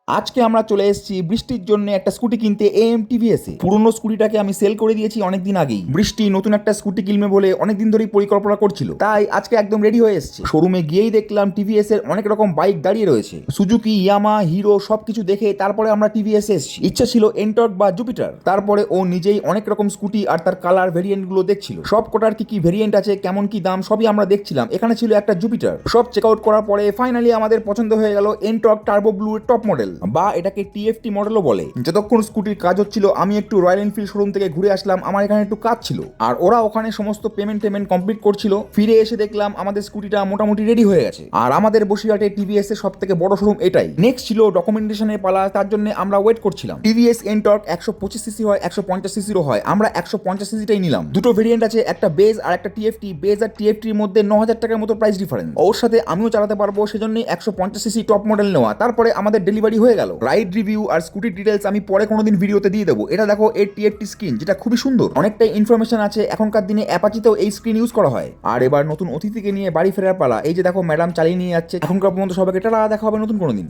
আজকে আমরা চলে এসেছি বৃষ্টির জন্য একটা স্কুটি কিনতে এএম টিভিএস এ। পুরনো স্কুটিটাকে আমি সেল করে দিয়েছি অনেকদিন আগেই। বৃষ্টি নতুন একটা স্কুটি কিনবে বলে অনেকদিন ধরেই পরিকল্পনা করছিল, তাই আজকে একদম রেডি হয়ে এসেছে। শোরুমে গিয়েই দেখলাম টিভিএস এর অনেক রকম বাইক দাঁড়িয়ে রয়েছে, সুজুকি, ইয়ামা, হিরো সবকিছু দেখে তারপরে আমরা টিভিএস এসেছি। ইচ্ছা ছিল এন্টর্ক বা জুপিটার। তারপরে ও নিজেই অনেক রকম স্কুটি আর তার কালার ভেরিয়েন্ট গুলো দেখছিল। সব কটার কি কি ভেরিয়েন্ট আছে, কেমন কি দাম, সবই আমরা দেখছিলাম। এখানে ছিল একটা জুপিটার। সব চেক আউট করার পরে ফাইনালি আমাদের পছন্দ হয়ে গেল এন্টর্ক টার্বো ব্লু এর টপ মডেল, বা এটাকে টিএফটি মডেলও বলে। যতক্ষণ স্কুটির কাজ হচ্ছিল আমি একটু রয়্যাল এনফিল্ড শোরুম থেকে ঘুরে আসলাম, আমার এখানে একটু কাজ ছিল আর ওরা ওখানে সমস্ত পেমেন্ট কমপ্লিট করছিল। ফিরে এসে দেখলাম আমাদের স্কুটিটা মোটামুটি রেডি হয়ে গেছে। আর আমাদের বসিরহাটে টিভিএস এর সব থেকে বড় শোরুম এটাই। নেক্সট ছিল ডকুমেন্টেশনের পালা, তার জন্য আমরা ওয়েট করছিলাম। টিভিএস এন্টর্ক 125 সিসি হয়, 150 সিসিরও হয়। আমরা 150 সিসিটাই নিলাম। দুটো ভেরিয়েন্ট আছে, একটা বেজ আর একটা টিএফটি। বেজ আর টিএফটির মধ্যে 9000 টাকার মতো প্রাইস ডিফারেন্স। ওর সাথে আমিও চালাতে পারবো, সেজন্য 150 সিসি টপ মডেল নেওয়া। তারপরে আমাদের ডেলিভারি হয়ে গেল। রাইড রিভিউ আর স্কুটির ডিটেলস আমি পরে কোনোদিন ভিডিওতে দিয়ে দেবো। এটা দেখো এর টিএফটি স্ক্রিন, যেটা খুবই সুন্দর, অনেকটাই ইনফরমেশন আছে। এখনকার দিনে অ্যাপাচিতেও এই স্ক্রিন ইউজ করা হয়। আর এবার নতুন অতিথিকে নিয়ে বাড়ি ফেরার পালা। এই যে দেখো ম্যাডাম চালিয়ে নিয়ে যাচ্ছে। এখনকার পর্যন্ত সবাইকে টাটা, দেখা হবে নতুন কোনোদিন।